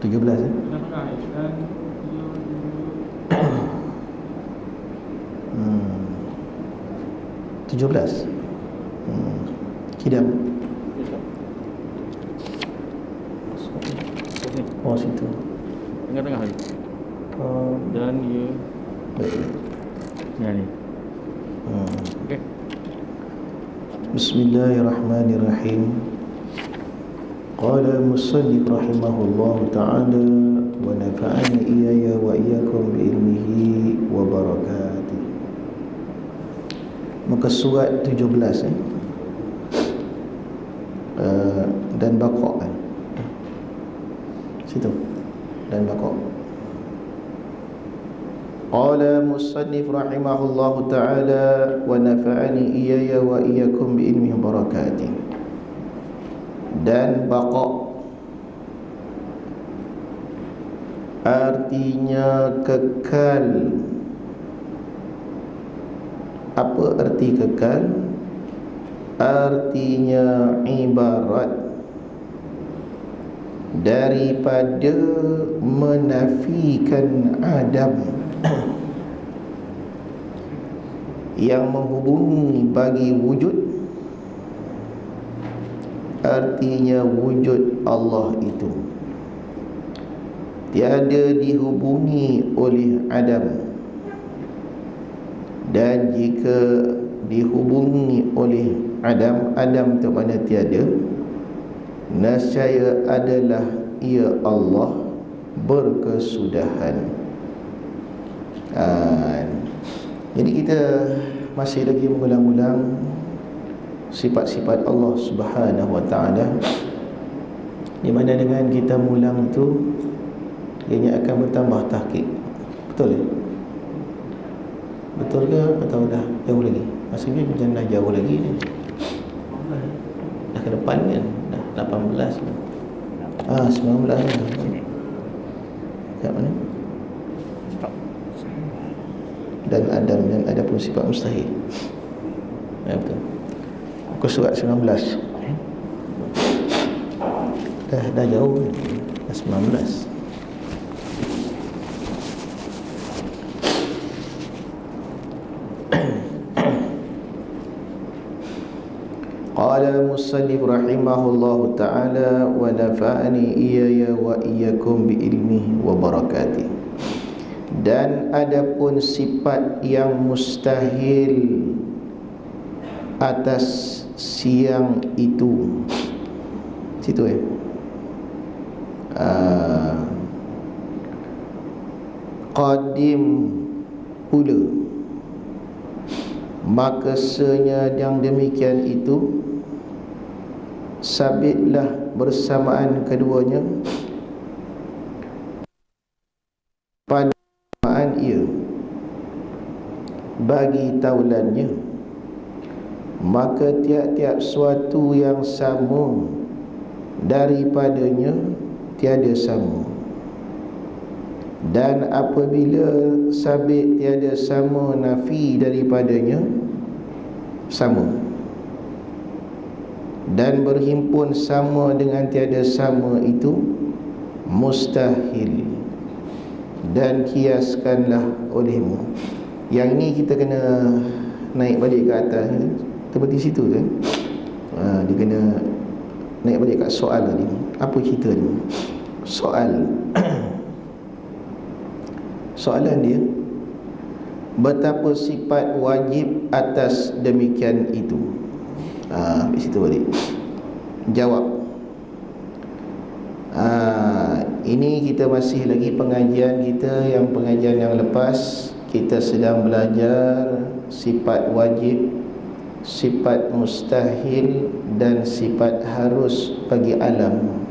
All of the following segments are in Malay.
17 ya? Hmm. 17. Kidam. Oh, situ. Tengah-tengah ni. Dan dia Baik. ni. Okey. Bismillahirrahmanirrahim. Qala musannif rahimahullahu ta'ala wa nafa'ani iyaya wa iyyakum bi ilmihi wa barakatuh. Muka surat 17 dan Baqarah situ, dan Baqarah. Qala musannif rahimahullahu ta'ala wa nafa'ani iyaya wa iyyakum bi ilmihi wa barakatuh. Dan Baqarah artinya kekal. Apa arti kekal? Artinya ibarat daripada menafikan Adam yang menghubungi bagi wujud. Artinya wujud Allah itu tiada dihubungi oleh Adam, dan jika dihubungi oleh Adam, Adam tu mana tiada, nescaya adalah ia Allah berkesudahan. Jadi kita masih lagi mengulang-ulang sifat-sifat Allah Subhanahu wa ta'ala, di mana dengan kita mengulang tu ianya akan bertambah tahqiq. Betul ya? Betul ke atau dah jauh lagi? Maksudnya macam dah jauh lagi ni. Dah ke depan kan? Dah 18 lah. 19 lah. Kat mana? Dan Adam, dan ada pun sifat mustahil. Ya, betul. Muka surat 19. Dah jauh. Dah 19. Qala musannif rahimahullahu ta'ala wa nafa'ani iyaya wa iyyakum bi ilmihi wa barakatih. Dan adapun sifat yang mustahil atas siang itu, situ qadim pula, maka senya yang demikian itu sabitlah bersamaan keduanya pada samaan ia bagi taulannya, maka tiap-tiap suatu yang sama daripadanya tiada sama. Dan apabila sabit tiada sama, nafi daripadanya sama, dan berhimpun sama dengan tiada sama itu mustahil. Dan kiaskanlah olehmu. Yang ni kita kena naik balik ke atas ni, seperti situ kan. Dia kena naik balik kat soal tadi. Apa cerita ni? Soal soalan dia, betapa sifat wajib atas demikian itu. Di situ balik. Jawab. Ini kita masih lagi pengajian kita, yang pengajian yang lepas kita sedang belajar sifat wajib, sifat mustahil dan sifat harus bagi alam.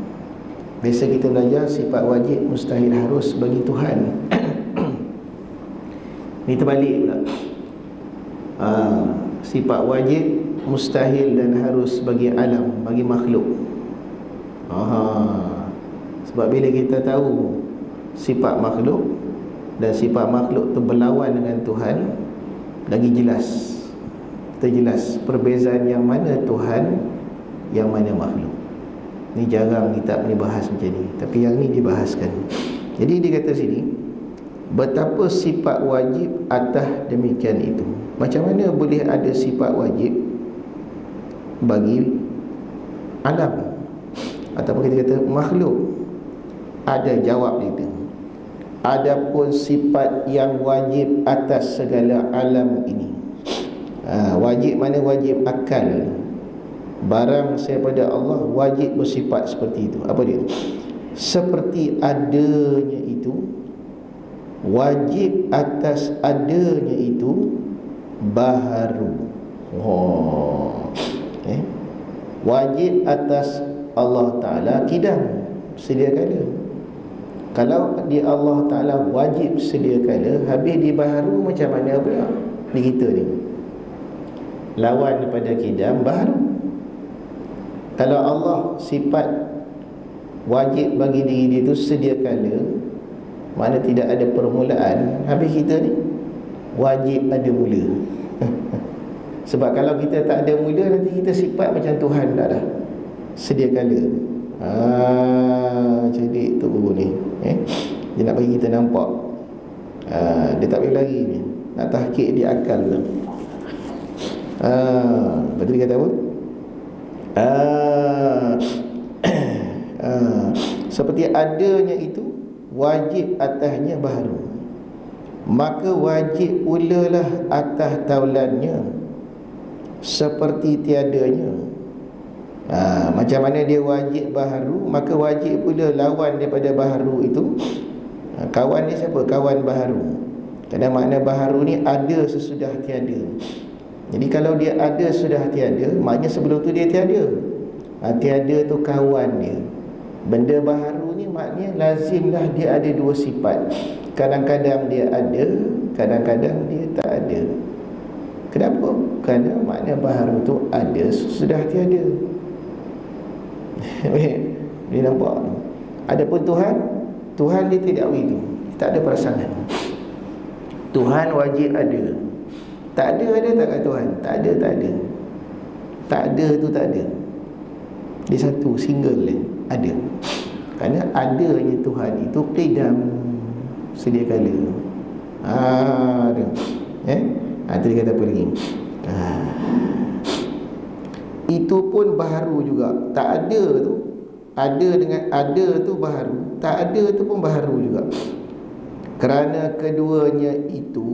Biasa kita belajar sifat wajib, mustahil, harus bagi Tuhan. Ini terbalik pula. Sifat wajib, mustahil dan harus bagi alam, bagi makhluk. Sebab bila kita tahu sifat makhluk dan sifat makhluk itu berlawan dengan Tuhan, lagi jelas. Kita jelas perbezaan yang mana Tuhan, yang mana makhluk. Ni jarang kita ni bahas macam ni, tapi yang ni dibahaskan. Jadi dia kata sini, betapa sifat wajib atas demikian itu. Macam mana boleh ada sifat wajib bagi alam, ataupun kita kata makhluk? Ada jawab dia. Adapun sifat yang wajib atas segala alam ini, wajib mana? Wajib akal. Barang daripada Allah wajib bersifat seperti itu. Apa dia? Seperti adanya itu, wajib atas adanya itu baharu. Wajib atas Allah Ta'ala kidam, sedia kala. Kalau di Allah Ta'ala wajib sedia kala, habis di baharu macam mana pula di kita ni? Lawan daripada kidam, baharu. Kalau Allah sifat wajib bagi diri dia tu sedia kala, mana tidak ada permulaan, habis kita ni wajib ada mula. Sebab kalau kita tak ada mula, nanti kita sifat macam Tuhan dah sedia kala. Jadi tu guru ni, dia nak bagi kita nampak. Dia tak boleh lari ni, nak tahqiq di akal tu. Betul dia kata apa? Seperti adanya itu wajib atasnya baharu, maka wajib pula lah atas taulannya seperti tiadanya. Macam mana dia wajib baharu, maka wajib pula lawan daripada baharu itu. Kawan ni siapa? Kawan baharu. Kerana makna baharu ni ada sesudah tiada. Jadi kalau dia ada sudah tiada, maknanya sebelum tu dia tiada. Tiada tu kawan dia. Benda baharu ni maknanya lazimlah dia ada dua sifat. Kadang-kadang dia ada, kadang-kadang dia tak ada. Kenapa? Kerana makna baharu tu ada sudah tiada. Dia nampak. Adapun Tuhan dia tidak begitu. Tak ada pasangan. Tuhan wajib ada. Tak ada tak kat Tuhan? Tak ada. Tak ada tu tak ada. Dia satu, single dia. Ada. Kerana adanya Tuhan itu qidam, sedia kala. Ada. Itu dia kata apa lagi? Itu pun baharu juga. Tak ada tu, ada dengan ada tu baharu, tak ada tu pun baharu juga. Kerana keduanya itu,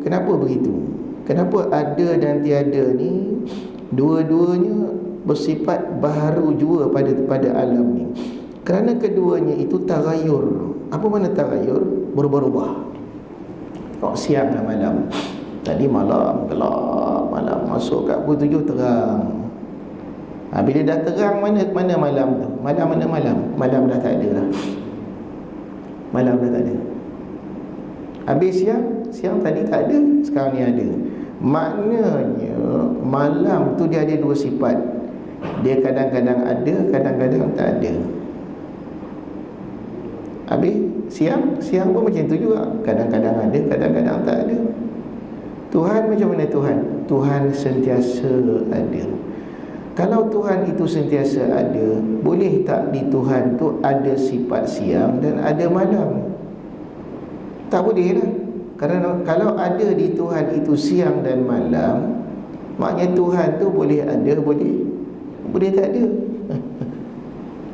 kenapa begitu? Kenapa ada dan tiada ni dua-duanya bersifat baharu juga pada alam ni? Kerana keduanya itu tagayur. Apa makna tagayur? Berubah-ubah. Siang dan malam. Tadi malam gelap, malam masuk kat pukul 7 terang. Bila dah terang, mana malam tu? Malam mana malam? Malam dah tak ada lah. Malam dah tak ada. Habis siang tadi tak ada, sekarang ni ada. Maknanya malam tu dia ada dua sifat. Dia kadang-kadang ada, kadang-kadang tak ada. Habis siang pun macam tu juga. Kadang-kadang ada, kadang-kadang tak ada. Tuhan macam mana Tuhan? Tuhan sentiasa ada. Kalau Tuhan itu sentiasa ada, boleh tak di Tuhan tu ada sifat siang dan ada malam? Tak boleh lah. Kerana kalau ada di Tuhan itu siang dan malam, maknanya Tuhan tu boleh ada, boleh tak ada.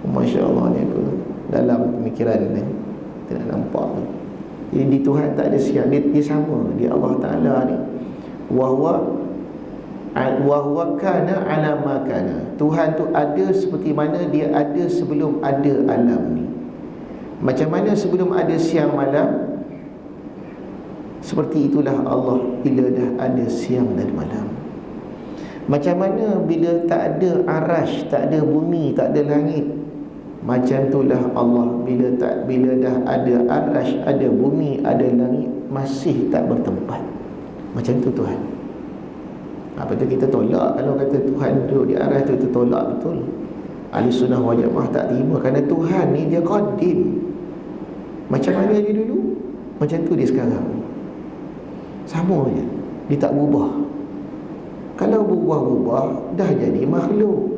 Masya Allah ni apa? Dalam pemikiran ni kita nak nampak tu. Jadi di Tuhan tak ada siang, dia sama. Dia Allah Ta'ala ni Wahwa kana ala ma kana. Tuhan tu ada seperti mana dia ada sebelum ada alam ni. Macam mana sebelum ada siang malam, seperti itulah Allah bila dah ada siang dan malam. Macam mana bila tak ada arash, tak ada bumi, tak ada langit, macam itulah Allah bila dah ada arash, ada bumi, ada langit, masih tak bertempat. Macam tu Tuhan. Apa tu kita tolak kalau kata Tuhan duduk di arash tu, kita tolak betul. Ahli sunnah wal jamaah tak terima, kerana Tuhan ni dia qadim. Macam mana dia dulu, macam tu dia sekarang. Sama je, dia tak berubah. Kalau berubah-ubah dah jadi makhluk.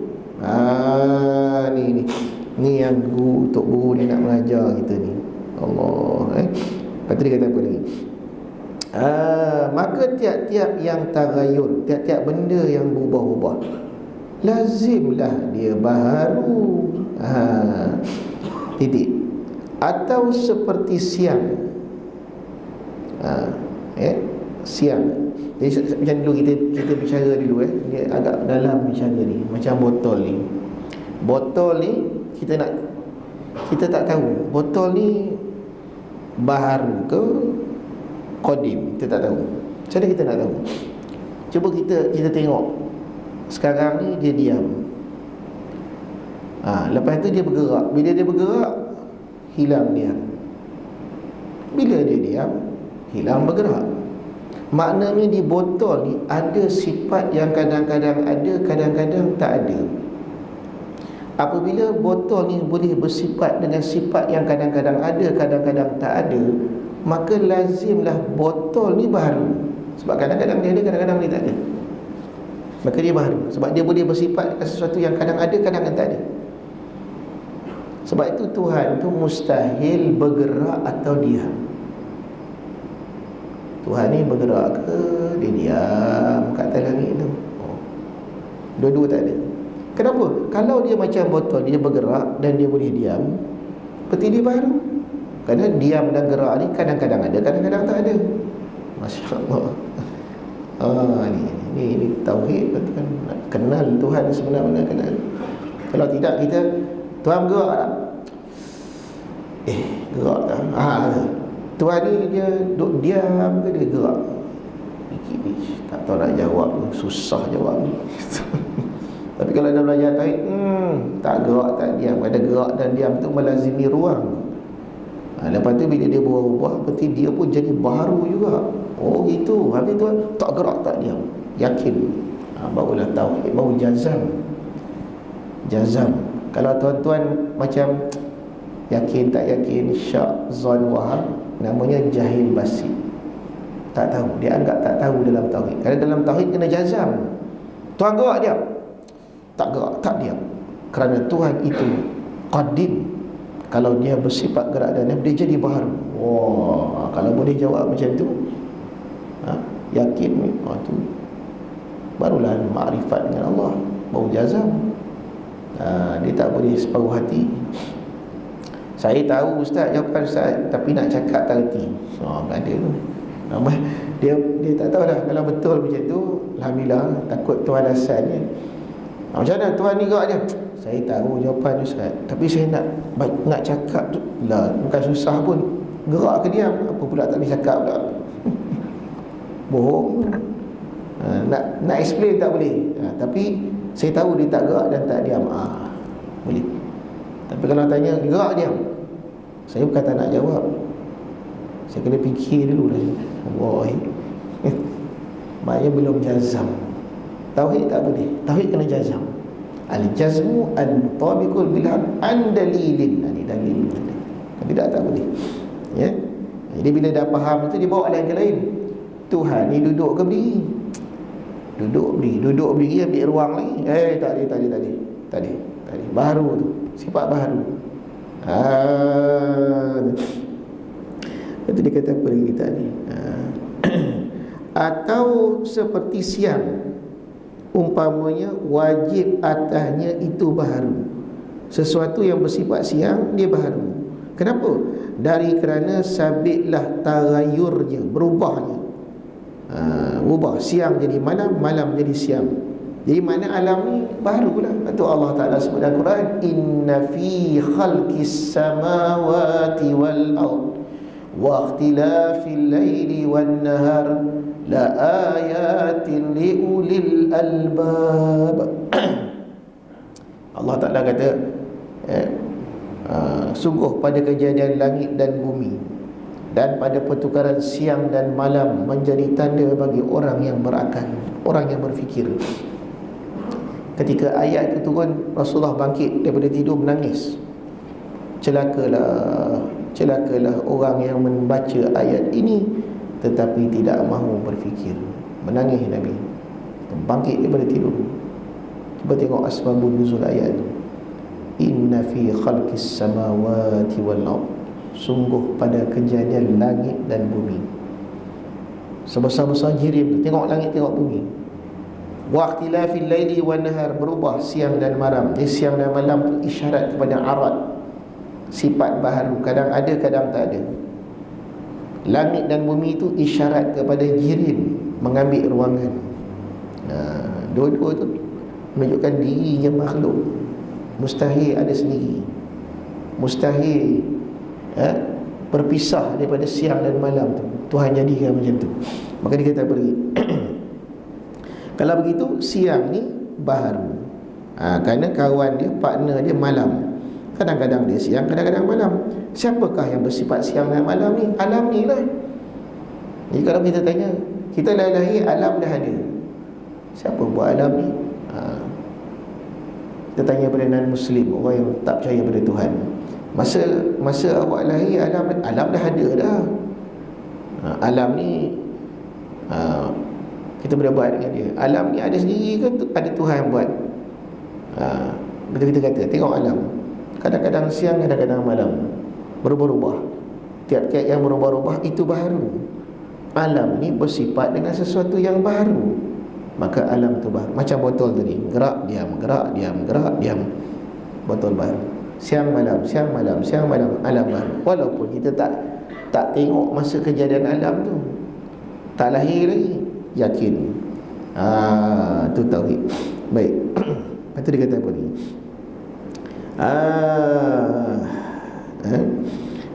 Ni Ni yang Tok Guru ni nak mengajar kita ni. Allah. Lepas tu dia kata apa lagi? Maka tiap-tiap yang tagayur, tiap-tiap benda yang berubah-ubah, lazimlah dia baharu. Titik. Atau seperti siang. Siang. Jadi macam dulu kita bicara dulu dia agak dalam bicara ni. Macam botol ni. Botol ni kita tak tahu botol ni baharu ke qadim, kita tak tahu. Macam mana kita nak tahu? Cuba kita tengok. Sekarang ni dia diam. Lepas tu dia bergerak. Bila dia bergerak, hilang diam. Bila dia diam, hilang bergerak. Maknanya di botol ni ada sifat yang kadang-kadang ada, kadang-kadang tak ada. Apabila botol ni boleh bersifat dengan sifat yang kadang-kadang ada, kadang-kadang tak ada, maka lazimlah botol ni baharu. Sebab kadang-kadang dia ada, kadang-kadang dia tak ada. Maka dia baharu. Sebab dia boleh bersifat dengan sesuatu yang kadang ada, kadang-kadang tak ada. Sebab itu Tuhan tu mustahil bergerak atau diam. Tuhan ni bergerak ke, dia diam kat atas langit tu. Dua-dua tak ada. Kenapa? Kalau dia macam botol, dia bergerak dan dia boleh diam, berarti dia baru. Kerana diam dan gerak ni kadang-kadang ada, kadang-kadang tak ada. Masya Allah. Ini tauhid kan. Nak kenal Tuhan sebenar-benar kenal. Kalau tidak kita, Tuhan bergerak tak? Gerak tak? Tuhan ni dia duduk diam ke dia gerak? Tak tahu nak jawab, susah jawab. Tapi kalau dah belajar tauhid, tak gerak tak diam. Ada gerak dan diam tu melazimi ruang. Lepas tu bila dia berubah, berarti dia pun jadi baharu juga. Oh gitu. Habis tu tak gerak tak diam, yakin. Barulah tauhid, baru jazam. Kalau tuan-tuan macam yakin tak yakin, syak, zon, waham, namanya jahil basit. Tak tahu, dia anggap tak tahu dalam tauhid. Kerana dalam tauhid kena jazam. Tuhan gerak diam, tak gerak tak diam. Kerana Tuhan itu qadim. Kalau dia bersifat gerak dan diam, dia jadi baharu. Wah, kalau boleh jawab macam tu, yakin tu barulah makrifat dengan Allah, baru jazam. Dia tak boleh separuh hati. Saya tahu Ustaz jawapan Ustaz, tapi nak cakap tak reti. Ada tu. Dia tak tahu dah. Kalau betul macam tu, alhamdulillah, takut tu alasannya. Macam mana Tuhan ni gerak dia? Saya tahu jawapan Ustaz, tapi saya nak cakap tu lah, bukan susah pun. Gerak ke diam? Apa pula tak boleh cakap pula? Bohong. Nak explain tak boleh. Tapi saya tahu dia tak gerak dan tak diam. Boleh. Tapi kalau tanya gerak diam, saya bukan tak nak jawab, saya kena fikir dulu dah. Allah. Maknanya belum jazam. Tauhid tak boleh. Tauhid kena jazam. Al-jazmu al-mutabiqul bilhaq an dalilin. Ini dalil. Tidak tak boleh. Ya. Jadi bila dah faham itu, dia bawa lain ke lain. Tuhan ni duduk ke berdiri? Duduk berdiri ambil ruang lagi. Tak ada. Baharu tu. Sifat baharu. Itu dia kata apa lagi tadi? Atau seperti siang, umpamanya wajib atasnya itu baharu. Sesuatu yang bersifat siang, dia baharu. Kenapa? Kerana sabitlah tagayurnya, berubahnya. Ubah siang jadi malam, malam jadi siang. Jadi mana alam ni baru pula. Itu Allah Ta'ala sebut dalam Quran, inna fi khalqis samawati wal ard wa ikhtilafil laili wan nahar la ayatin li ulil albab. Allah Ta'ala kata, sungguh pada kejadian langit dan bumi dan pada pertukaran siang dan malam menjadi tanda bagi orang yang berakal, orang yang berfikir. Ketika ayat itu turun, Rasulullah bangkit daripada tidur menangis. Celakalah orang yang membaca ayat ini tetapi tidak mahu berfikir. Menangis Nabi, bangkit daripada tidur. Cuba tengok asbabun nuzul ayat itu. Inna inna fi khalqis samawati wal ard, sungguh pada kejadian langit dan bumi. Sebesar-besar jirim tu, tengok langit, tengok bumi. Wa ikhtilafil laili wan nahar, berubah siang dan malam. Jadi siang dan malam tu isyarat kepada arad, sifat baharu, kadang ada kadang tak ada. Langit dan bumi itu isyarat kepada jirim, mengambil ruangan. Dua-dua tu menunjukkan dirinya makhluk. Mustahil ada sendiri, mustahil berpisah daripada siang dan malam tu. Tuhan jadikan macam tu. Maka dia kata pergi. Kalau begitu siang ni baharu, kerana kawan dia, partner dia malam. Kadang-kadang dia siang, kadang-kadang malam. Siapakah yang bersifat siang dan malam ni? Alam ni lah. Jadi kalau kita tanya, kita lahir alam dah ada, siapa buat alam ni? Kita tanya pada non-Muslim, orang yang tak percaya pada Tuhan, Masa awak lahir alam dah ada dah. Alam ni kita boleh buat dengan dia. Alam ni ada sendiri ke ada Tuhan yang buat? Betul kita kata, tengok alam, kadang-kadang siang, kadang-kadang malam, berubah-ubah. Tiap-tiap yang berubah-ubah itu baharu. Alam ni bersifat dengan sesuatu yang baharu, maka alam tu baharu. Macam botol tadi, gerak diam, gerak diam, gerak diam. Botol baharu. Siang malam, siang malam, siang malam, alam baharu. Walaupun kita tak tengok masa kejadian alam tu, tak lahir lagi, yakin. Tu tauhid. Baik. Lepas tu dia kata apa ni?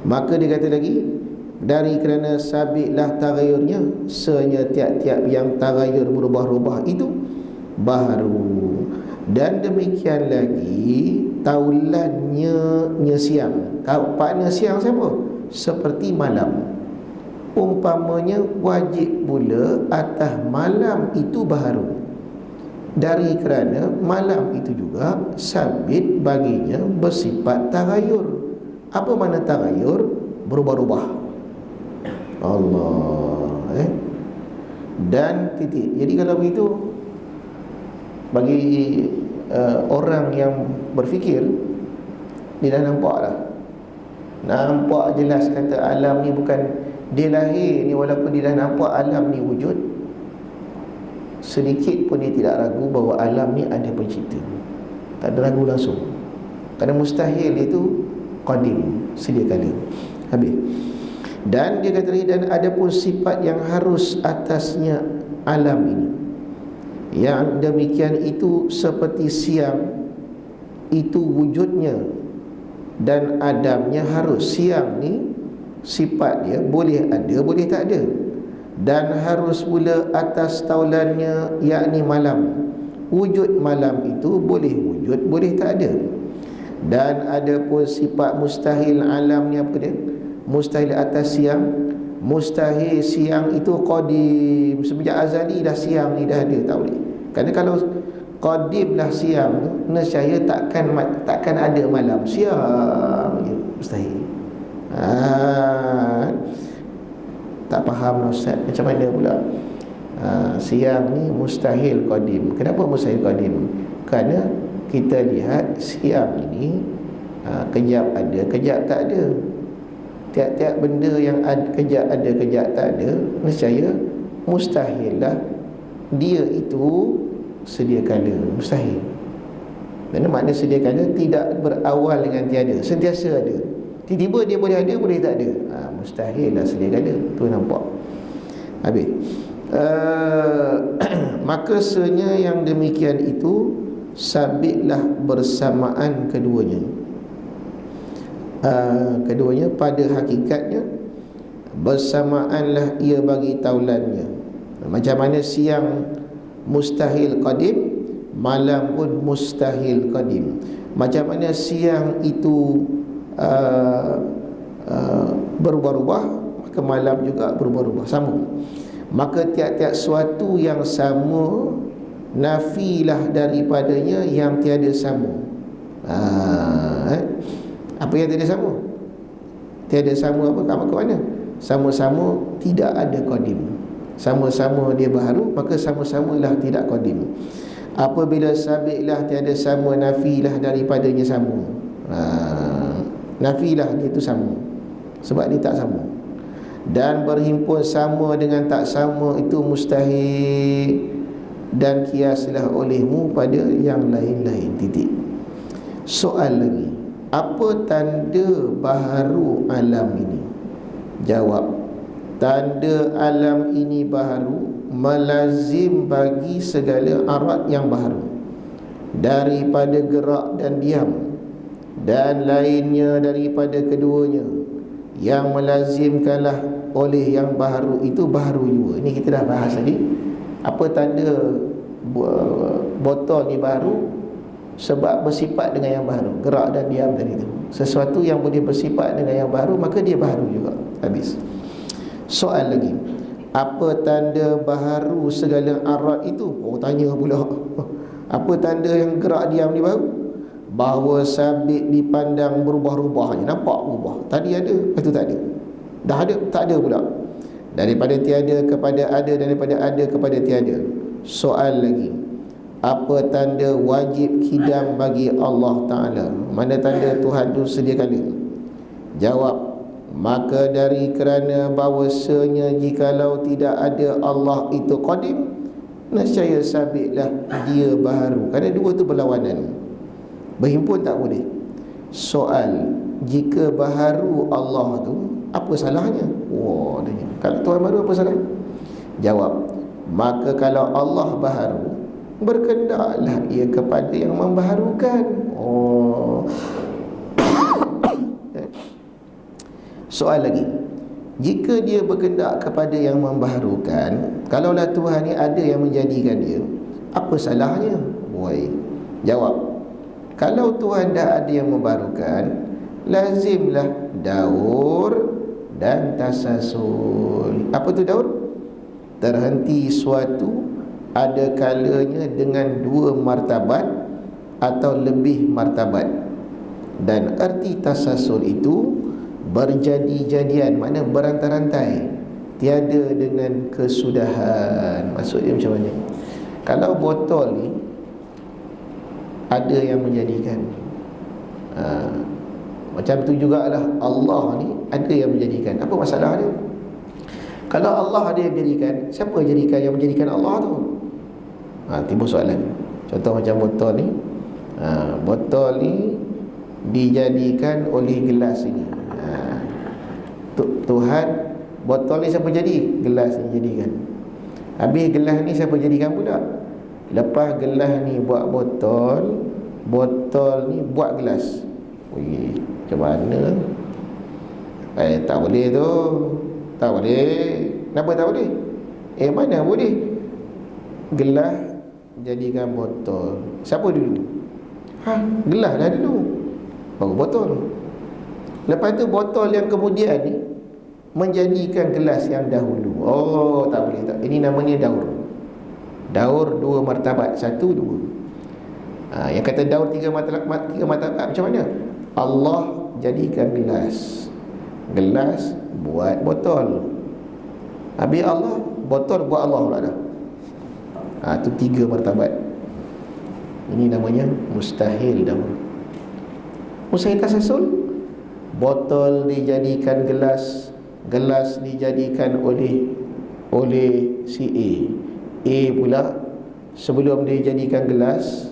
Maka dia kata lagi, dari kerana sabitlah tagayurnya, senya tiap-tiap yang tagayur berubah-ubah itu baharu. Dan demikian lagi taulannya siang. Partner siang siapa? Seperti malam. Umpamanya wajib pula atas malam itu baharu, dari kerana malam itu juga sabit baginya bersifat tagayur. Apa makna tagayur? Berubah-ubah. Allah, dan titik. Jadi kalau begitu, bagi orang yang berfikir, dia dah nampak lah, nampak jelas kata alam ni bukan dia lahir ni. Walaupun dia dah nampak alam ni wujud, sedikit pun dia tidak ragu bahawa alam ni ada pencipta. Tak ada ragu langsung, kerana mustahil itu qadim, sedia kala. Habis. Dan dia kata lagi, dan ada pun sifat yang harus atasnya alam ini, yang demikian itu seperti siang itu wujudnya dan adamnya harus. Siang ni sifat dia boleh ada, boleh tak ada. Dan harus pula atas taulannya, yakni malam. Wujud malam itu boleh wujud, boleh tak ada. Dan ada pun sifat mustahil alam ni, apa dia? Mustahil atas siang. Mustahil siang itu qadim, semenjak azali dah siang ni dah ada, tak boleh. Kerana kalau qadim lah siang tu, nescaya takkan ada malam, siang je, mustahil. Tak faham lah Ustaz, macam mana pula? Siang ni mustahil qadim. Kenapa mustahil qadim? Kerana kita lihat siang ini kejap ada, kejap tak ada. Tiap-tiap benda yang kejap ada, kejap tak ada, nescaya mustahil lah dia itu sedia kala. Mustahil. Kerana makna sedia kala tidak berawal dengan tiada, sentiasa ada. Tiba-tiba dia boleh ada, boleh tak ada. Mustahil lah sedia kala. Tu nampak. Habis. Maka senya yang demikian itu sabitlah bersamaan keduanya. Keduanya pada hakikatnya bersamaanlah ia bagi taulannya. Macam mana siang mustahil qadim, malam pun mustahil qadim. Macam mana siang itu berubah-ubah, maka malam juga berubah-ubah, sama. Maka tiap-tiap suatu yang sama, nafilah daripadanya yang tiada sama. Apa yang tiada sama? Tiada sama apa? Ke mana? Sama-sama tidak ada qadim. Sama-sama dia baharu, maka sama-samalah tidak qadim. Apabila sabitlah tiada sama, nafilah daripadanya sama. Nafilah dia tu sama, sebab dia tak sama. Dan berhimpun sama dengan tak sama itu mustahil. Dan kiaslah olehmu pada yang lain-lain. Titik. Soal lagi, apa tanda baharu alam ini? Jawab, tanda alam ini baharu melazim bagi segala arat yang baharu, daripada gerak dan diam, dan lainnya daripada keduanya. Yang melazimkanlah oleh yang baharu itu baharu juga. Ini kita dah bahas tadi. Apa tanda botol ni baharu? Sebab bersifat dengan yang baharu, gerak dan diam tadi tu. Sesuatu yang boleh bersifat dengan yang baharu, maka dia baharu juga. Habis. Soal lagi, apa tanda baharu segala arat itu? Oh, tanya pula. Apa tanda yang gerak diam ni baru? Bahawa sabit dipandang berubah-ubahnya. Nampak berubah. Tadi ada, lepas tu tak ada. Dah ada, tak ada pula. Daripada tiada kepada ada, daripada ada kepada tiada. Soal lagi, apa tanda wajib kidam bagi Allah Ta'ala? Mana tanda Tuhan itu sedia kala? Jawab, maka dari kerana bahawasanya jikalau tidak ada Allah itu qadim, nescaya sabitlah dia baharu. Kerana dua tu berlawanan, berhimpun tak boleh. Soal, jika baharu Allah tu, apa salahnya? Wah, dia. Kalau Tuhan baharu apa salah? Jawab, maka kalau Allah baharu, berkendaklah ia kepada yang membaharukan. Oh. Soal lagi, jika dia berkendak kepada yang membaharukan, kalaulah Tuhan ni ada yang menjadikan dia, apa salahnya? Boy. Jawab, kalau Tuhan dah ada yang membaharukan, lazimlah daur dan tasasul. Apa tu daur? Terhenti suatu ada kalanya dengan dua martabat atau lebih martabat. Dan erti tasasul itu berjadi-jadian, makna berantai-rantai, tiada dengan kesudahan. Maksudnya macam mana? Kalau botol ni ada yang menjadikan, macam tu jugalah Allah ni ada yang menjadikan. Apa masalah dia? Kalau Allah ada yang menjadikan, siapa jadikan yang menjadikan Allah tu? Timbul soalan. Contoh macam botol ni, botol ni dijadikan oleh gelas ini. Tuhan, botol ni siapa jadi? Gelas ni jadikan. Habis gelas ni siapa jadikan pula? Lepas gelas ni buat botol, botol ni buat gelas. Ui, macam mana? Tak boleh tu. Tak boleh. Kenapa tak boleh? Mana boleh? Gelas jadikan botol. Siapa dulu? Gelas dah dulu, baru botol. Lepas tu botol yang kemudian ni menjadikan gelas yang dahulu. Oh, tak boleh tak. Ini namanya daur. Daur dua martabat, satu dua. Yang kata daur tiga martabat macam mana? Allah jadikan gelas, gelas buat botol. Habis Allah, botol buat Allah pula dah. Itu tiga martabat. Ini namanya mustahil daur. Mustahil tasasul. Botol dijadikan gelas, gelas dijadikan oleh si A pula sebelum dia jadikan gelas,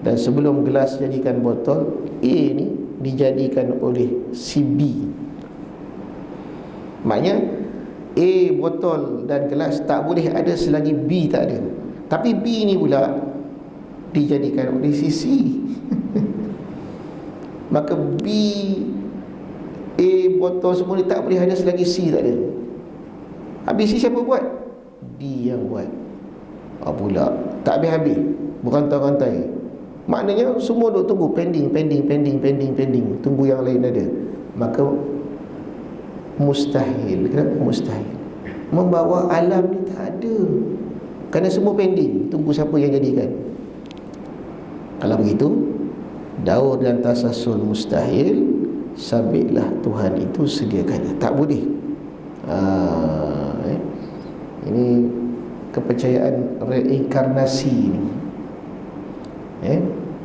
dan sebelum gelas jadikan botol, A ni dijadikan oleh si B. Maknanya A, botol dan gelas tak boleh ada selagi B tak ada. Tapi B ni pula dijadikan oleh si C. Maka B, A, botol semua ni tak boleh ada selagi C tak ada. Habis C siapa buat? D yang buat. Pula tak habis-habis, berantai-rantai. Maknanya semua duk tunggu, pending, tunggu yang lain ada. Maka mustahil. Kenapa mustahil? Membawa alam ni tak ada, kerana semua pending, tunggu siapa yang jadikan. Kalau begitu, daur dan tasasul mustahil, sabitlah Tuhan itu sediakannya. Tak boleh. Ini kepercayaan reinkarnasi ni.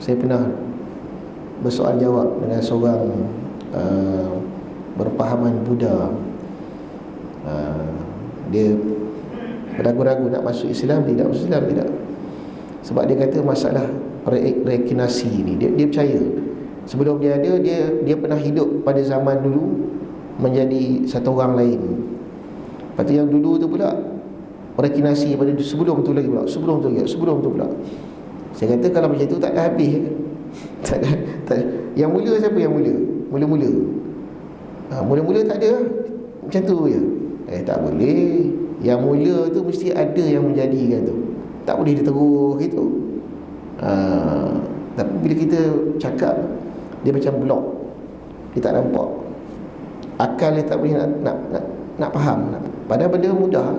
Saya pernah bersoal jawab dengan seorang berpahaman Buddha. Dia ragu-ragu nak masuk Islam tidak, masuk Islam tidak. Sebab dia kata masalah reinkarnasi ni, dia percaya sebelum dia ada, dia pernah hidup pada zaman dulu menjadi satu orang lain. Lepas tu yang dulu tu pula reinkarnasi pada sebelum tu lagi pula, sebelum tu pula. Saya kata kalau macam tu tak ada habis. Tak ada. Yang mula siapa yang mula? Mula-mula. Mula-mula tak ada. Macam tu je. Tak boleh. Yang mula tu mesti ada yang menjadikan tu. Tak boleh dia terus gitu. Tapi bila kita cakap, dia macam blok. Dia tak nampak. Akal dia tak boleh nak faham. Padahal benda mudah,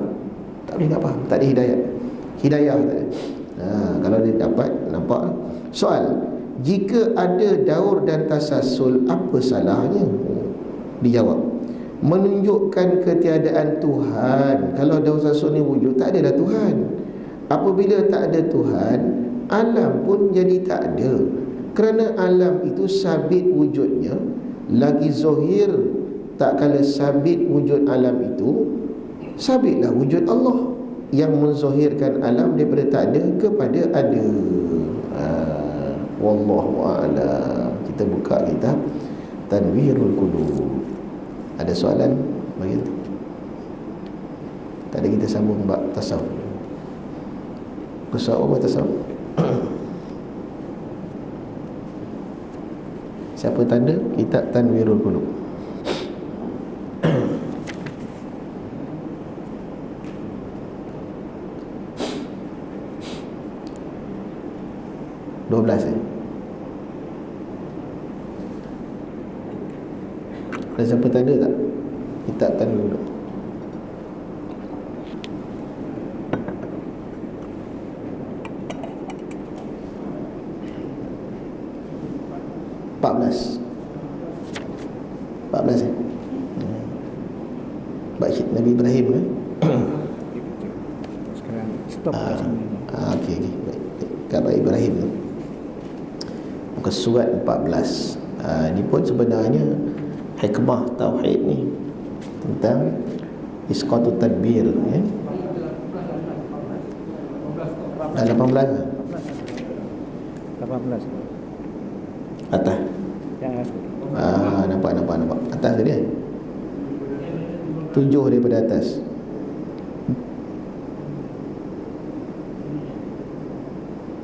tak boleh nak faham. Tak ada hidayah tak ada. Kalau dia dapat nampak. Soal, jika ada daur dan tasasul, apa salahnya? Dijawab, menunjukkan ketiadaan Tuhan. Kalau daur tasasul ni wujud, tak adalah Tuhan. Apabila tak ada Tuhan, alam pun jadi tak ada. Kerana alam itu sabit wujudnya, lagi zahir. Tak kala sabit wujud alam itu, sabitlah wujud Allah yang menzahirkan alam daripada tak ada kepada ada. Wallahu a'lam. Kita buka kitab Tanwirul Qulub. Ada soalan bagi tu? Tak ada, kita sambung bab tasawuf. Bersoal bab tasawuf. Siapa tanda kitab Tanwirul Qulub? Ada siapa tanda tak? Kita tanda dulu. Empat belas Baik Nabi Ibrahim Sekarang stop kat sini. Okey. Baik. Baik Ibrahim tu. Muka surat 14. Ini pun sebenarnya hikmah tauhid ni tentang isqatut tadbir ya. 18 atas. Nampak atas dia 7 daripada atas.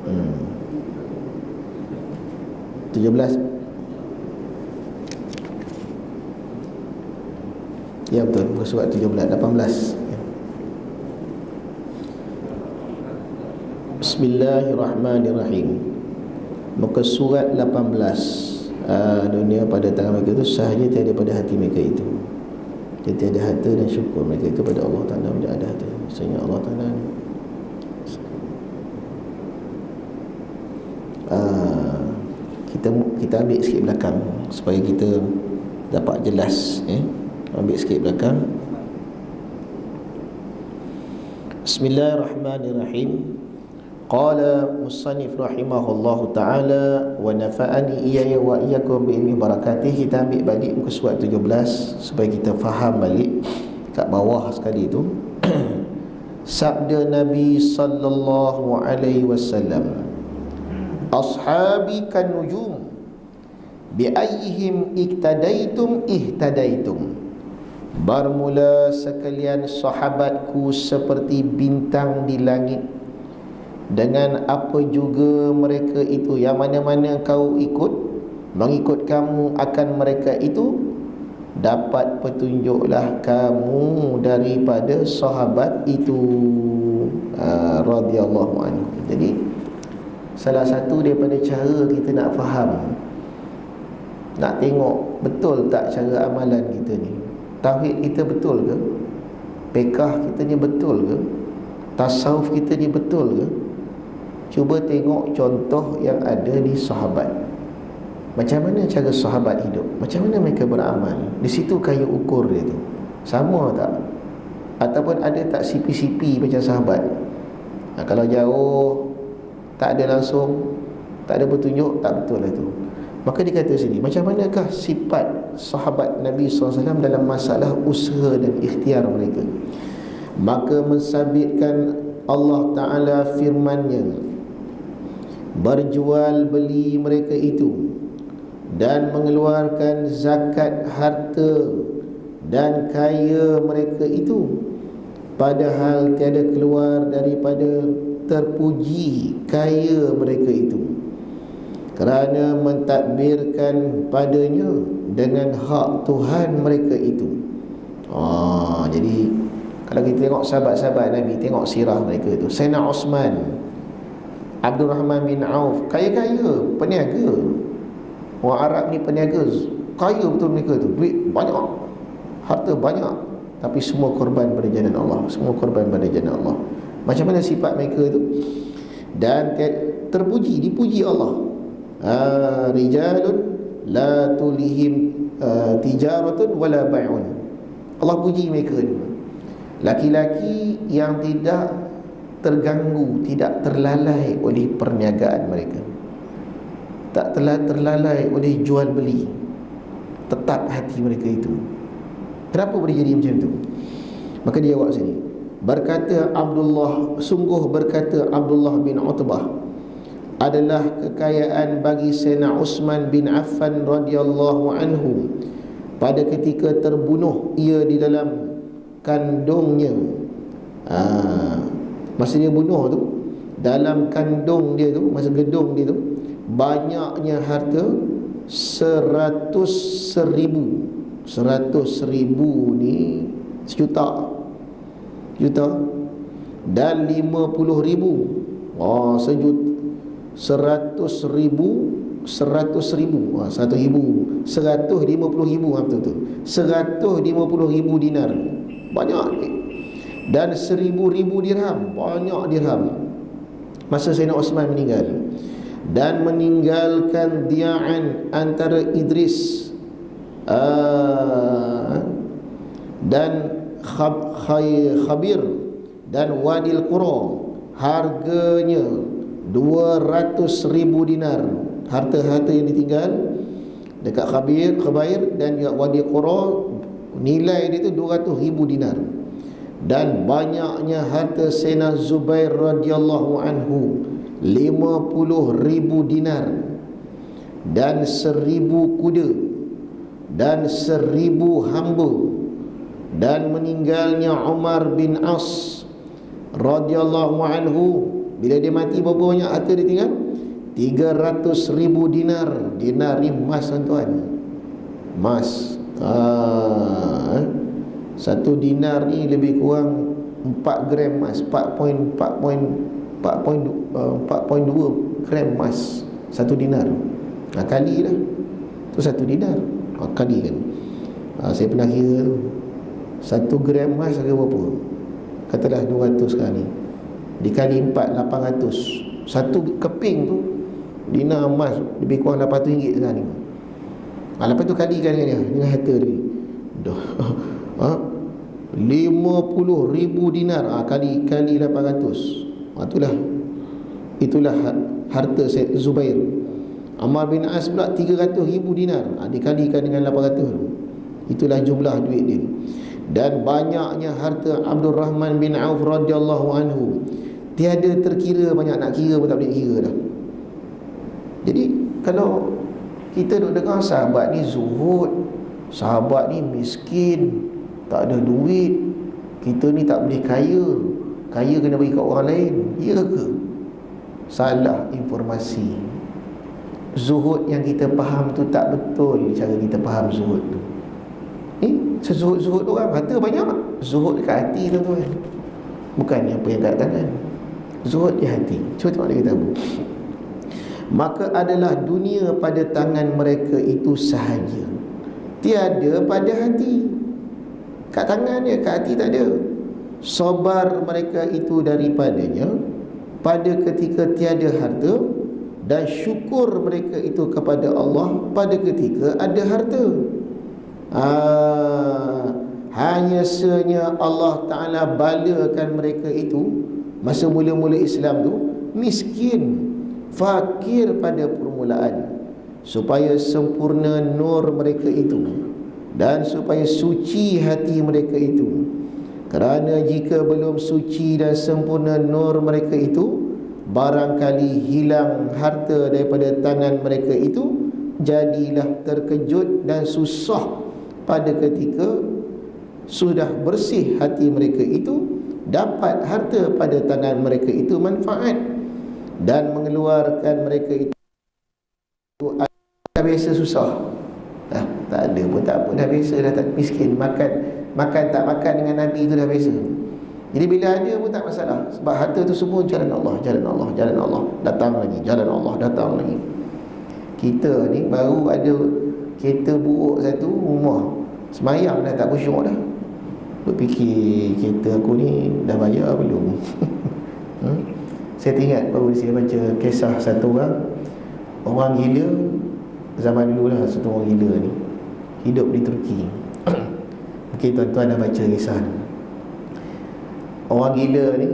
Hmm. 17. Ya betul, surat 18. Bismillahirrahmanirrahim. Muka surat 18. Dunia pada tangan mereka itu sahnya tiada pada hati mereka itu. Dia tiada harta dan syukur mereka kepada Allah Ta'ala tidak ada harta. Maksudnya Allah Ta'ala kita ambil sikit belakang supaya kita dapat jelas Ambil sikit belakang. Bismillahirrahmanirrahim. Qala musannif rahimahullahu ta'ala wa nafa'ani iyaya wa iyyakum bi ilmi barakatih. Kita ambil balik muka surat 17 supaya kita faham balik kat bawah sekali tu. Sabda Nabi sallallahu alaihi wasallam, ashabi kan nujum bi ayyihim iktadaitum ihtadaitum. Bermula sekalian sahabatku seperti bintang di langit, dengan apa juga mereka itu yang mana-mana kau ikut, mengikut kamu akan mereka itu, dapat petunjuklah kamu daripada sahabat itu radhiyallahu anhu. Jadi salah satu daripada cara kita nak faham, nak tengok betul tak cara amalan kita ni, tauhid kita betul ke, fiqh kita ni betul ke, tasawuf kita ni betul ke. Cuba tengok contoh yang ada di sahabat. Macam mana cara sahabat hidup, macam mana mereka beramal. Di situ kayu ukur dia tu sama tak, ataupun ada tak sipi-sipi macam sahabat. Kalau jauh, tak ada langsung, tak ada petunjuk, tak betul lah tu. Maka dia kata sini, macam manakah sifat sahabat Nabi SAW dalam masalah usaha dan ikhtiar mereka? Maka mensabitkan Allah Ta'ala firman-Nya, berjual beli mereka itu dan mengeluarkan zakat harta dan kaya mereka itu, padahal tiada keluar daripada terpuji kaya mereka itu, kerana mentadbirkan padanya dengan hak Tuhan mereka itu. Jadi kalau kita tengok sahabat-sahabat Nabi, tengok sirah mereka itu. Sayyidina Osman, Abdul Rahman bin Auf, kaya-kaya, peniaga. Orang Arab ni peniaga, kaya betul mereka tu, duit banyak, harta banyak, tapi semua korban pada jalan Allah, semua korban pada jalan Allah. Macam mana sifat mereka tu? Dan terpuji, dipuji Allah. Rijalun la tulihim tijaratun wala bai'un. Allah puji mereka ni, laki-laki yang tidak terganggu, tidak terlalai oleh perniagaan mereka, tak telah terlalai oleh jual beli, tetap hati mereka itu. Kenapa boleh jadi macam itu? Maka dia jawab sini, berkata Abdullah, sungguh berkata Abdullah bin Utbah, adalah kekayaan bagi Sayyidina Utsman bin Affan radhiyallahu anhu pada ketika terbunuh ia di dalam kandungnya. Masa dia bunuh tu, dalam kandung dia tu, masa gedung dia tu, banyaknya harta 100.000. 100.000 ni sejuta, dan 50.000. Sejuta, 100.000, 100.000, 100.000, 150.000, betul tu, 150.000 dinar, banyak ni. Dan 1,000 dirham, banyak dirham. Masa Sayyidina Utsman meninggal, dan meninggalkan dia'an antara Idris dan Khabir dan Wadil Qura, harganya 200.000 dinar. Harta-harta yang ditinggal dekat Khabir dan juga Wadi Qura, nilai dia tu 200.000 dinar. Dan banyaknya harta Sayyidina Zubair radhiyallahu anhu 50.000 dinar, dan 1,000 kuda, dan 1,000 hamba. Dan meninggalnya Umar bin As radhiyallahu anhu, bila dia mati berapa banyak harta dia tinggal? 300.000 dinar. Dinar ni emas, tuan-tuan, emas. Satu dinar ni lebih kurang 4 gram emas, 4.2 gram emas satu dinar. Kali lah tu satu dinar, kali kan. Saya pernah kira tu, 1 gram emas harga berapa? Katalah 200 sekarang ni, dikali 4, 800. Satu keping tu dinar emas lebih kurang RM800 sekarang ni. Lepas tu kalikan dengan harta dia, 50.000 dinar, kali 800. Itulah harta Zubair. Ammar bin As pula 300.000 dinar, dikalikan dengan 800. Itulah jumlah duit dia. Dan banyaknya harta Abdul Rahman bin Auf radhiyallahu anhu, tiada terkira banyak, nak kira pun tak boleh kira dah. Jadi kalau kita duk dengar sahabat ni zuhud, sahabat ni miskin, tak ada duit, kita ni tak boleh kaya, kaya kena bagi kat orang lain, ya ke? Salah informasi. Zuhud yang kita faham tu tak betul cara kita faham zuhud tu. Sezuhud-zuhud tu kan harta banyak, zuhud dekat hati, tuan-tuan, bukan apa yang kat tangan. Zuhud di hati. Cuba tengok dia kata apa. Maka adalah dunia pada tangan mereka itu sahaja, tiada pada hati. Kat tangan dia, kat hati tak ada. Sabar mereka itu daripadanya pada ketika tiada harta, dan syukur mereka itu kepada Allah pada ketika ada harta. Hanya senya Allah Ta'ala balakan mereka itu masa mula-mula Islam tu miskin, fakir pada permulaan. supaya sempurna nur mereka itu dan supaya suci hati mereka itu. Kerana jika belum suci dan sempurna nur mereka itu, barangkali hilang harta daripada tangan mereka itu, jadilah terkejut dan susah pada ketika sudah bersih hati mereka itu, dapat harta pada tangan mereka itu manfaat dan mengeluarkan mereka itu dah biasa susah. Tak ada pun tak apa, dah biasa, dah tak miskin, makan tak makan dengan Nabi itu dah biasa. Jadi bila ada pun tak masalah, sebab harta tu semua jalan Allah, jalan Allah, jalan Allah, datang lagi, jalan Allah, datang lagi. Kita ni baru ada kereta buruk satu, rumah semayang dah tak khusyuk dah. Berfikir kereta aku ni dah bayar belum? Saya teringat baru saya baca kisah satu orang gila zaman dulu lah, satu orang gila ni hidup di Turki. Mungkin tuan-tuan dah baca kisah ni. Orang gila ni,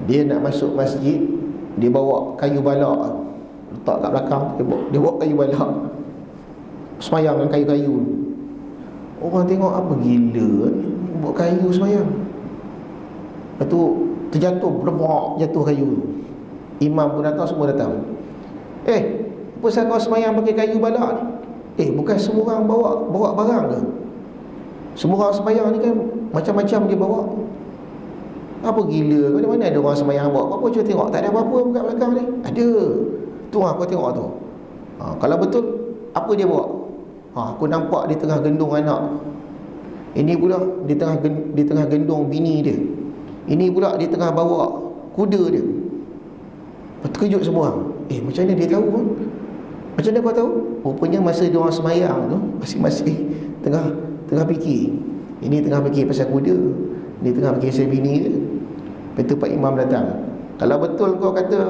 dia nak masuk masjid, dia bawa kayu balak, letak kat belakang, dia bawa kayu balak, semayang dengan kayu-kayu. Orang tengok, apa gila ni, bawa kayu semayang. Lepas tu terjatuh, berlemak, jatuh kayu. Imam pun datang, semua datang. Apa pasal kau semayang pakai kayu balak ni? Bukan semua orang bawa barang ke? Semua orang semayang ni kan macam-macam dia bawa. Apa gila? Mana ada orang semayang bawa apa-apa? Cuba tengok, tak ada apa-apa kat belakang ni. Ada. Tu kau tengok tu. Kalau betul, apa dia bawa? Aku nampak di tengah gendong anak. Ini pula di tengah gendong bini dia. Ini pula di tengah bawa kuda dia. Terkejut semua. Macam mana dia tahu? Macam mana kau tahu? Rupanya masa dia orang semayang tu, masing-masing tengah fikir. Ini tengah fikir pasal kuda, ini tengah fikir pasal bini dia. Lepas tu Pak Imam datang. Kalau betul kau kata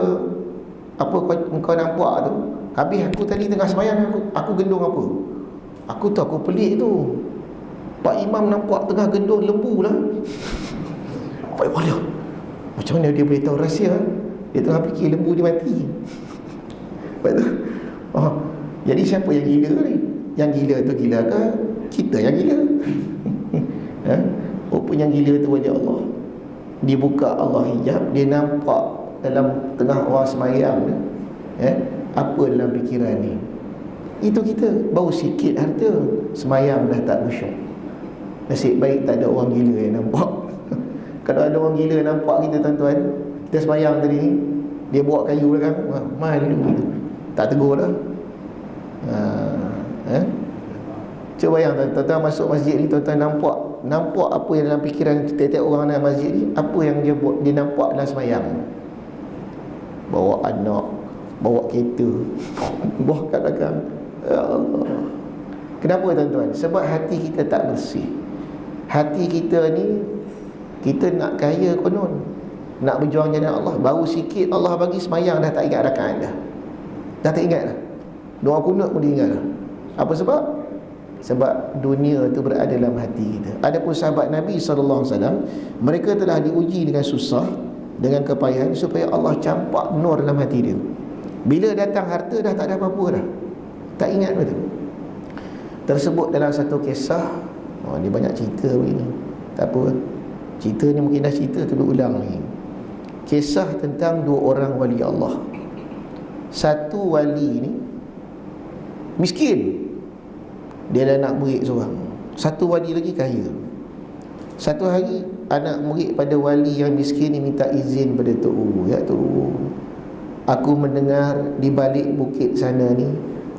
apa kau nampak tu, habis aku tadi tengah semayang, aku gendong apa? Aku tahu, aku pelik tu. Pak Imam nampak tengah gendong lembu lah. Pak Imam dia, macam mana dia boleh tahu rahsia? Dia tengah fikir lembu dia mati. Lepas tu, jadi siapa yang gila ni? Yang gila tu gila ke? Kita yang gila. Rupanya yang gila tu wajah Allah. Dibuka Allah hijab, dia nampak dalam tengah orang semayang tu, apa dalam fikiran ni. Itu kita, baru sikit harta, semayang dah tak khusyuk. Nasib baik tak ada orang gila yang nampak. Kalau ada orang gila yang nampak kita, tuan-tuan, kita semayang tadi ni, dia bawa kayu belakang, malu gitu, tak tegur dah. Cuba bayang tuan-tuan masuk masjid ni, tuan-tuan nampak apa yang dalam fikiran tiap-tiap orang dalam masjid ni. Apa yang dia nampak dalam semayang? Bawa anak, bawa kereta, bawa kat belakang. Ya Allah. Kenapa tuan-tuan? Sebab hati kita tak bersih. Hati kita ni, kita nak kaya konon, nak berjuang jalan Allah, baru sikit Allah bagi semayang dah tak ingat rakaat dah. Dah tak ingat dah. Doa kunut pun dia ingat dah. Apa sebab? Sebab dunia tu berada dalam hati kita. Adapun sahabat Nabi SAW, mereka telah diuji dengan susah, dengan kepayahan, supaya Allah campak nur dalam hati dia. Bila datang harta, dah tak ada apa-apa dah, tak ingat betul. Tersebut dalam satu kisah. Dia banyak cerita begini, tak apa, cerita ni mungkin dah cerita tapi ulang lagi. Kisah tentang dua orang wali Allah. Satu wali ni miskin, dia ada anak murid seorang. Satu wali lagi kaya. Satu hari anak murid pada wali yang miskin ni minta izin pada Tok Guru. Ya Tok Guru, aku mendengar di balik bukit sana ni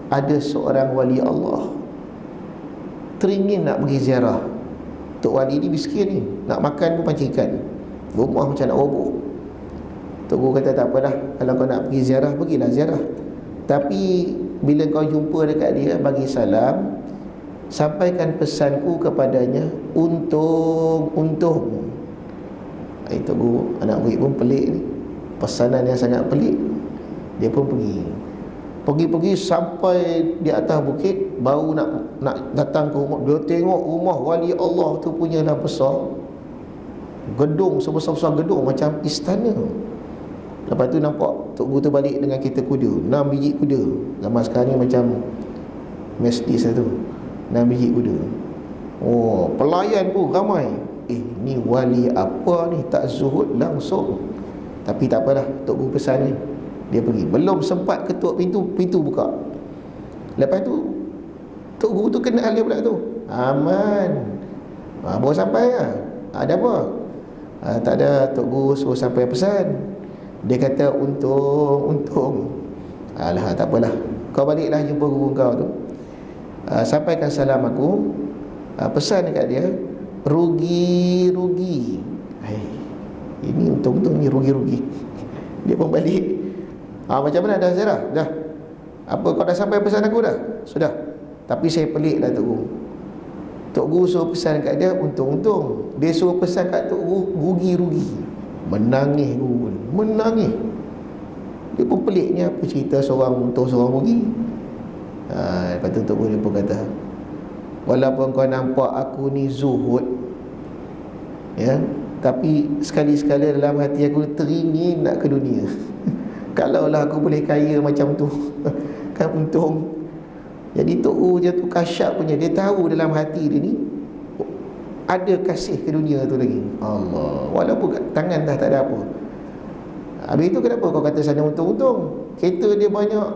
ada seorang wali Allah, teringin nak pergi ziarah. Tok wali ni miskin ni, nak makan pun pancing ikan, rumah macam nak roboh. Tok Guru kata tak apalah, kalau kau nak pergi ziarah, pergilah ziarah. Tapi bila kau jumpa dekat dia, bagi salam, sampaikan pesanku kepadanya, untung. Tok Guru, anak murid pun pelik ni, pesanan yang sangat pelik. Dia pun pergi sampai di atas bukit, baru nak datang ke rumah. Dia tengok rumah wali Allah tu punya dah besar, gedung sebesar-besar gedung, macam istana. Lepas tu nampak Tok Guru tu balik dengan kereta kuda, 6 biji kuda. Zaman sekarang ni macam Mercedes lah tu, 6 biji kuda. Oh, pelayan pun ramai. Ni wali apa ni, tak zuhud langsung. Tapi tak apalah, Tok Guru pesan ni, dia pergi. Belum sempat ketuk pintu, pintu buka. Lepas tu Tok Guru tu kenal dia pula tu. Aman. Baru sampai lah. Ada apa? Tak ada, Tok Guru suruh sampai pesan. Dia kata untung. Alah, tak apalah, kau baliklah jumpa guru kau tu, sampaikan salam aku, pesan dekat dia, rugi. Ini untung-untung ni rugi. Dia pun balik. Macam mana dah Zara? Dah. Apa kau dah sampai pesan aku dah? Sudah. Tapi saya pelik lah Tok Guru. Tok Guru suruh pesan kat dia untung-untung. Dia suruh pesan kat Tok Guru rugi. Menangis guru, menangis. Dia pun peliknya, apa cerita seorang untung seorang rugi. Lepas tu Tok Guru dia pun kata, walaupun kau nampak aku ni zuhud, ya, tapi sekali-sekala dalam hati aku teringin nak ke dunia. Kalaulah aku boleh kaya macam tu, kan untung. Jadi Tok Guru je tu kasyap punya, dia tahu dalam hati dia ni ada kasih ke dunia tu lagi. Allah, walaupun kat tangan dah tak ada apa. Habis itu kenapa kau kata sana untung-untung? Kereta dia banyak,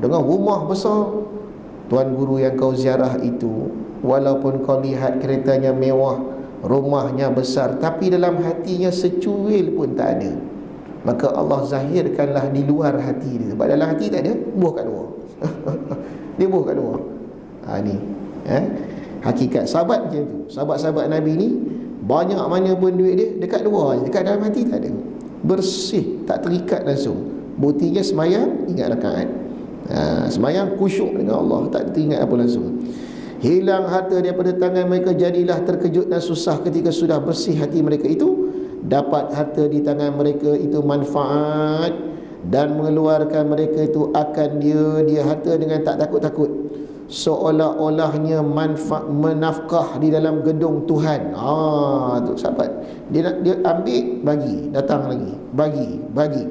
dengan rumah besar. Tuan guru yang kau ziarah itu, walaupun kau lihat keretanya mewah, rumahnya besar, tapi dalam hatinya secuil pun tak ada. Maka Allah zahirkanlah di luar hati dia. Sebab dalam hati tak ada, buah kat luar. Dia buah kat luar. Ni hakikat sahabat macam tu. Sahabat-sahabat Nabi ni, banyak mana pun duit dia, dekat luar je, dekat dalam hati tak ada. Bersih, tak terikat langsung. Buktinya semayang, ingat rakaat. Semayang khusyuk dengan Allah, tak teringat apa langsung. Hilang harta daripada tangan mereka, jadilah terkejut dan susah ketika sudah bersih hati mereka itu. Dapat harta di tangan mereka itu manfaat, dan mengeluarkan mereka itu akan dia harta dengan tak takut-takut, seolah-olahnya menafkah di dalam gedung Tuhan. Tu sahabat, dia ambil, bagi, datang lagi, bagi.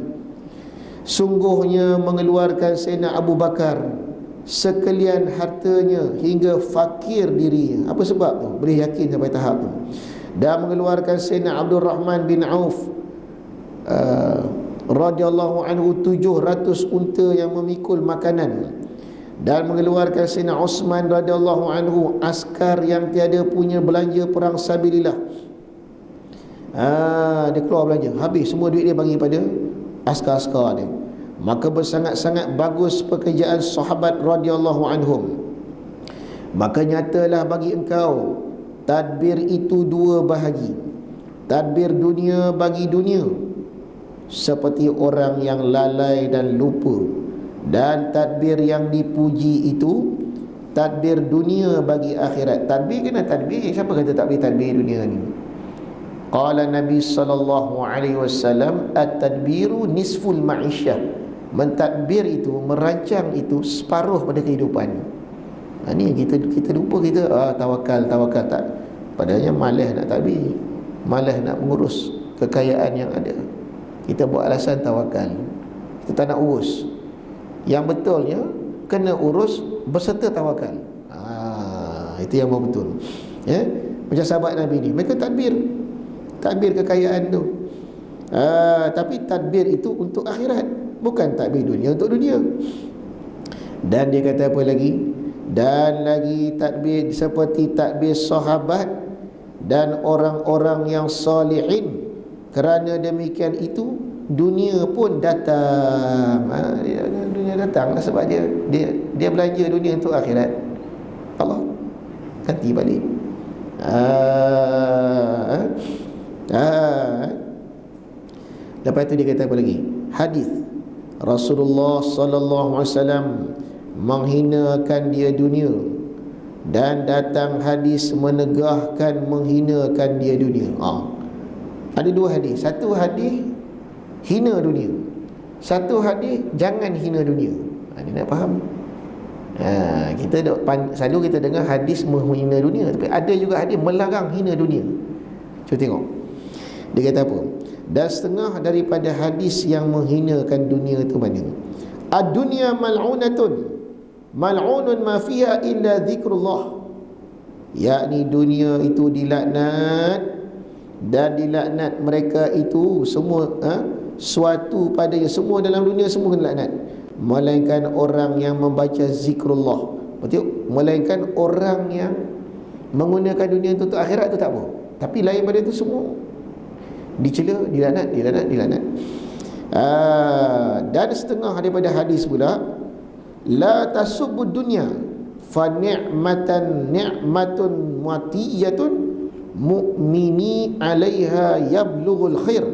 Sungguhnya mengeluarkan Sayyidina Abu Bakar sekalian hartanya hingga fakir dirinya. Apa sebab tu? Boleh yakin sampai tahap tu. Dan mengeluarkan Sayyidina Abdul Rahman bin Auf radhiyallahu anhu 700 unta yang memikul makanan, dan mengeluarkan Sayyidina Osman radhiyallahu anhu askar yang tiada punya belanja perang sabilillah. Dia keluar belanja, habis semua duit dia bagi pada askar-askar dia. Maka bersangat-sangat bagus pekerjaan sahabat radhiyallahu anhum. Maka nyatalah bagi engkau tadbir itu dua bahagi. Tadbir dunia bagi dunia, seperti orang yang lalai dan lupa, dan tadbir yang dipuji itu tadbir dunia bagi akhirat. Tadbir kena tadbir. Siapa kata tak boleh tadbir dunia ni? Qala Nabi sallallahu alaihi wasallam, at-tadbiru nisful ma'isyah. Mentadbir itu, merancang itu separuh pada kehidupan. Ni kita lupa, kita tawakal tak. Padahal malas nak tadbir, malas nak mengurus kekayaan yang ada. Kita buat alasan tawakal, kita tak nak urus. Yang betulnya kena urus berserta tawakal. Itu yang betul. Ya, macam sahabat Nabi ni, mereka tadbir kekayaan tu. Tapi tadbir itu untuk akhirat, bukan tadbir dunia untuk dunia. Dan dia kata apa lagi? Dan lagi tadbir seperti tadbir sahabat dan orang-orang yang salihin. Kerana demikian itu dunia pun datang. Dunia datang lah, sebab dia belanja dunia untuk akhirat. Allah ganti balik. Lepas itu dia kata apa lagi? Hadis Rasulullah sallallahu alaihi wasallam menghinakan dia dunia, dan datang hadis menegahkan menghinakan dia dunia. Ada dua hadis. Satu hadis hina dunia, satu hadis jangan hina dunia. Ini nak faham. Selalu kita dengar hadis menghina dunia, tapi ada juga hadis melarang hina dunia. Cuba tengok. Dia kata apa? Dan setengah daripada hadis yang menghinakan dunia itu mana? Ad-dunya mal'unatun, mal'unun ma fiha illa zikrullah. Yakni dunia itu dilaknat, dan dilaknat mereka itu semua suatu padanya, semua dalam dunia semua kena laknat, melainkan orang yang membaca zikrullah. Betul? Melainkan orang yang menggunakan dunia itu untuk akhirat itu tak apa. Tapi lain pada itu semua dicela, dilaknat, dilaknat, dilaknat. Dan setengah daripada hadis pula, la tasubbud dunya fa ni'matun matiyatun mu'mini 'alaiha yablughul khair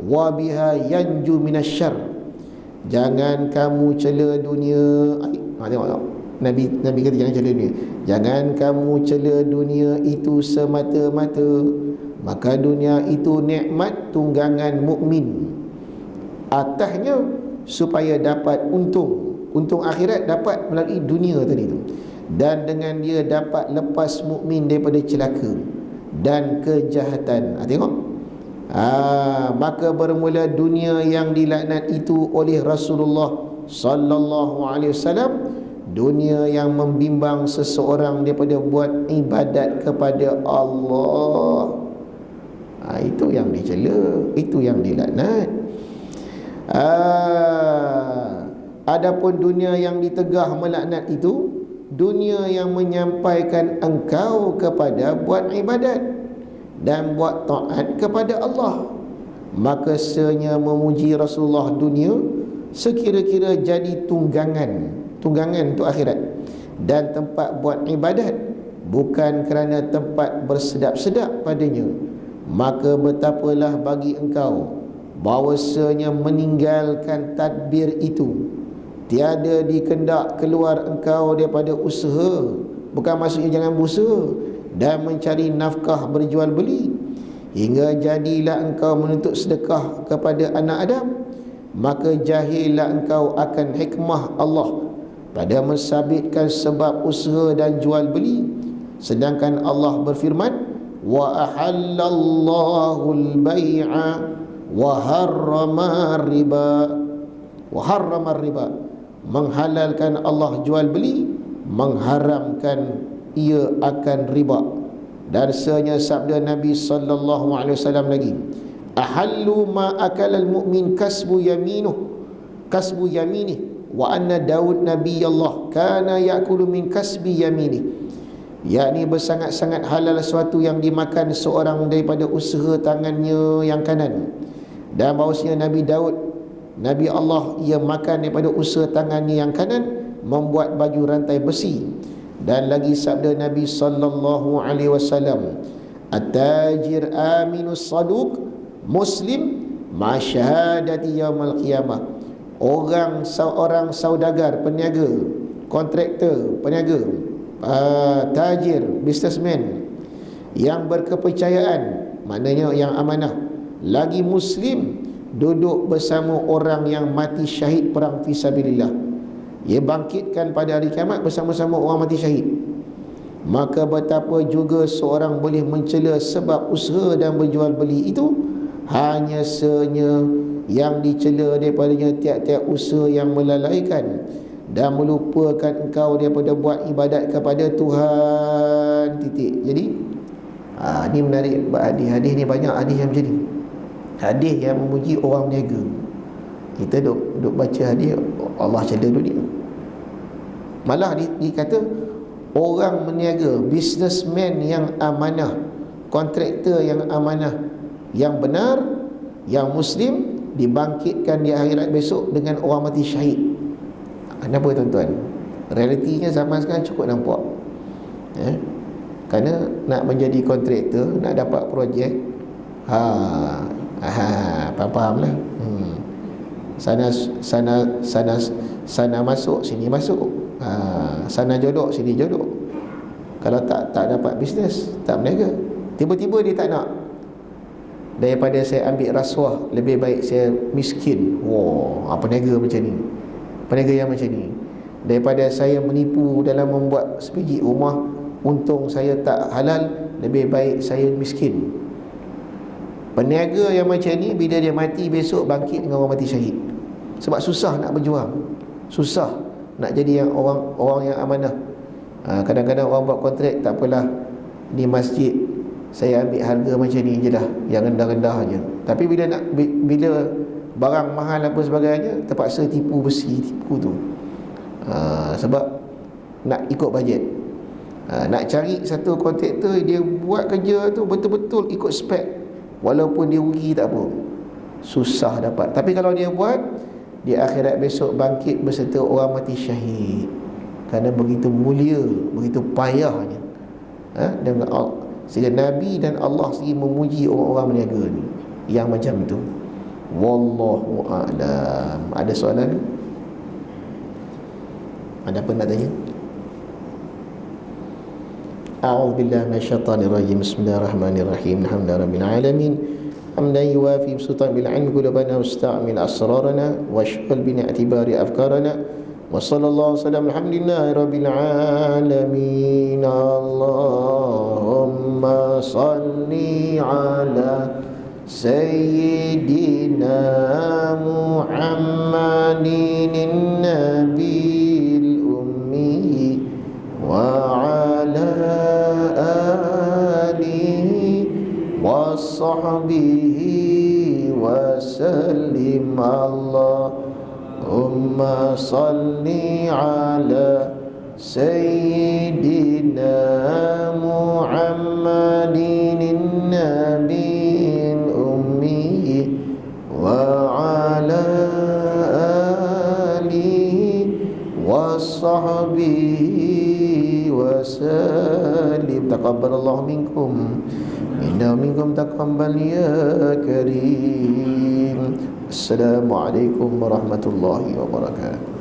wa biha yanju minasyarr. Jangan kamu cela dunia. Tengok. Nabi kata jangan cela dunia. Jangan kamu cela dunia itu semata-mata, maka dunia itu nikmat tunggangan mukmin atasnya supaya dapat untung akhirat dapat melalui dunia tadi tu, dan dengan dia dapat lepas mukmin daripada celaka dan kejahatan. Tengok. Maka bermula dunia yang dilaknat itu oleh Rasulullah sallallahu alaihi wasallam, dunia yang membimbang seseorang daripada buat ibadat kepada Allah. Itu yang dicela, itu yang dilaknat. Adapun dunia yang ditegah melaknat itu, dunia yang menyampaikan engkau kepada buat ibadat dan buat taat kepada Allah. Maka senya memuji Rasulullah dunia sekira-kira jadi tunggangan untuk akhirat dan tempat buat ibadat, bukan kerana tempat bersedap-sedap padanya. Maka betapalah bagi engkau bahawasanya meninggalkan tadbir itu tiada dikendak keluar engkau daripada usaha. Bukan maksudnya jangan berusaha dan mencari nafkah berjual beli, hingga jadilah engkau menuntut sedekah kepada anak Adam. Maka jahillah engkau akan hikmah Allah pada mensabitkan sebab usaha dan jual beli, sedangkan Allah berfirman, wa ahallallahu al-bai'a wa harrama riba. Menghalalkan Allah jual beli, mengharamkan ia akan riba. Dan sebenarnya sabda Nabi sallallahu alaihi wasallam lagi, ahallu ma akala al-mu'min kasbu yaminih wa anna Daud nabiyallah kana yakulu min kasbi yaminih. Yakni bersangat-sangat halal sesuatu yang dimakan seorang daripada usaha tangannya yang kanan. Dan bahawasanya Nabi Daud, Nabi Allah, ia makan daripada usaha tangannya yang kanan, membuat baju rantai besi. Dan lagi sabda Nabi sallallahu alaihi wasallam, at-tajir aminus saduq muslim ma syahadati yaumil qiyamah. Seorang saudagar, peniaga, kontraktor, peniaga, tajir, businessman yang berkepercayaan, maknanya yang amanah, lagi muslim, duduk bersama orang yang mati syahid perang fisabilillah, ia bangkitkan pada hari kiamat bersama-sama orang mati syahid. Maka betapa juga seorang boleh mencela sebab usaha dan berjual beli itu, hanya senya yang dicela daripadanya tiap-tiap usaha yang melalaikan dan melupakan engkau daripada buat ibadat kepada Tuhan. Titik. Jadi ini menarik. Hadis ni banyak hadis yang macam ni, hadis yang memuji orang berniaga. Kita duk baca hadis Allah cela dunia. Malah dikata orang berniaga, businessman yang amanah, kontraktor yang amanah, yang benar, yang muslim, dibangkitkan di akhirat besok dengan orang mati syahid. Kenapa tuan-tuan? Realitinya zaman sekarang cukup nampak. Kerana nak menjadi kontraktor, nak dapat projek, faham-fahamlah. Sana masuk, sini masuk. Sana jodoh, sini jodoh. Kalau tak dapat bisnes, tak berniaga. Tiba-tiba dia tak nak. Daripada saya ambil rasuah, lebih baik saya miskin. Peniaga macam ni, peniaga yang macam ni. Daripada saya menipu dalam membuat sebiji rumah, untung saya tak halal, lebih baik saya miskin. Peniaga yang macam ni, bila dia mati besok bangkit dengan orang mati syahid. Sebab susah nak berjuang, susah nak jadi yang orang yang amanah. Kadang-kadang orang buat kontrak, tak apalah, di masjid saya ambil harga macam ni je lah, yang rendah-rendah je. Tapi bila barang mahal apa sebagainya, terpaksa tipu besi, tipu tu. Sebab nak ikut bajet. Nak cari satu kontraktor, dia buat kerja tu betul-betul ikut spek, walaupun dia rugi tak apa, susah dapat. Tapi kalau dia buat, di akhirat besok bangkit beserta orang mati syahid. Kerana begitu mulia, begitu payahnya. Dengan sehingga Nabi dan Allah sendiri memuji orang-orang berniaga ni yang macam tu. Wallahu a'lam. Ada soalan? Ada apa nak tanya? A'udzu billahi minasyaitonir rajim. Bismillahirrahmanirrahim. Alhamdulillahirabbil alamin. Hamdan yuwafi sultan bil ilmi qulubana wasta'mil asrarana washghal bi i'tibari afkarana. Wa sallallahu wasallam alhamdulillahirabbil alamin. Allahumma salli ala sayyidina Muhammadin nabiyil ummi wa ala alihi wa sahbihi wa sallim. Allahumma salli ala sayyidina Muhammadin nabiyil ummi wa ala alihi wa sahbihi wa sallim. Taqabbalallahu minkum, inna minkum taqabbal ya karim. Assalamualaikum warahmatullahi wabarakatuh.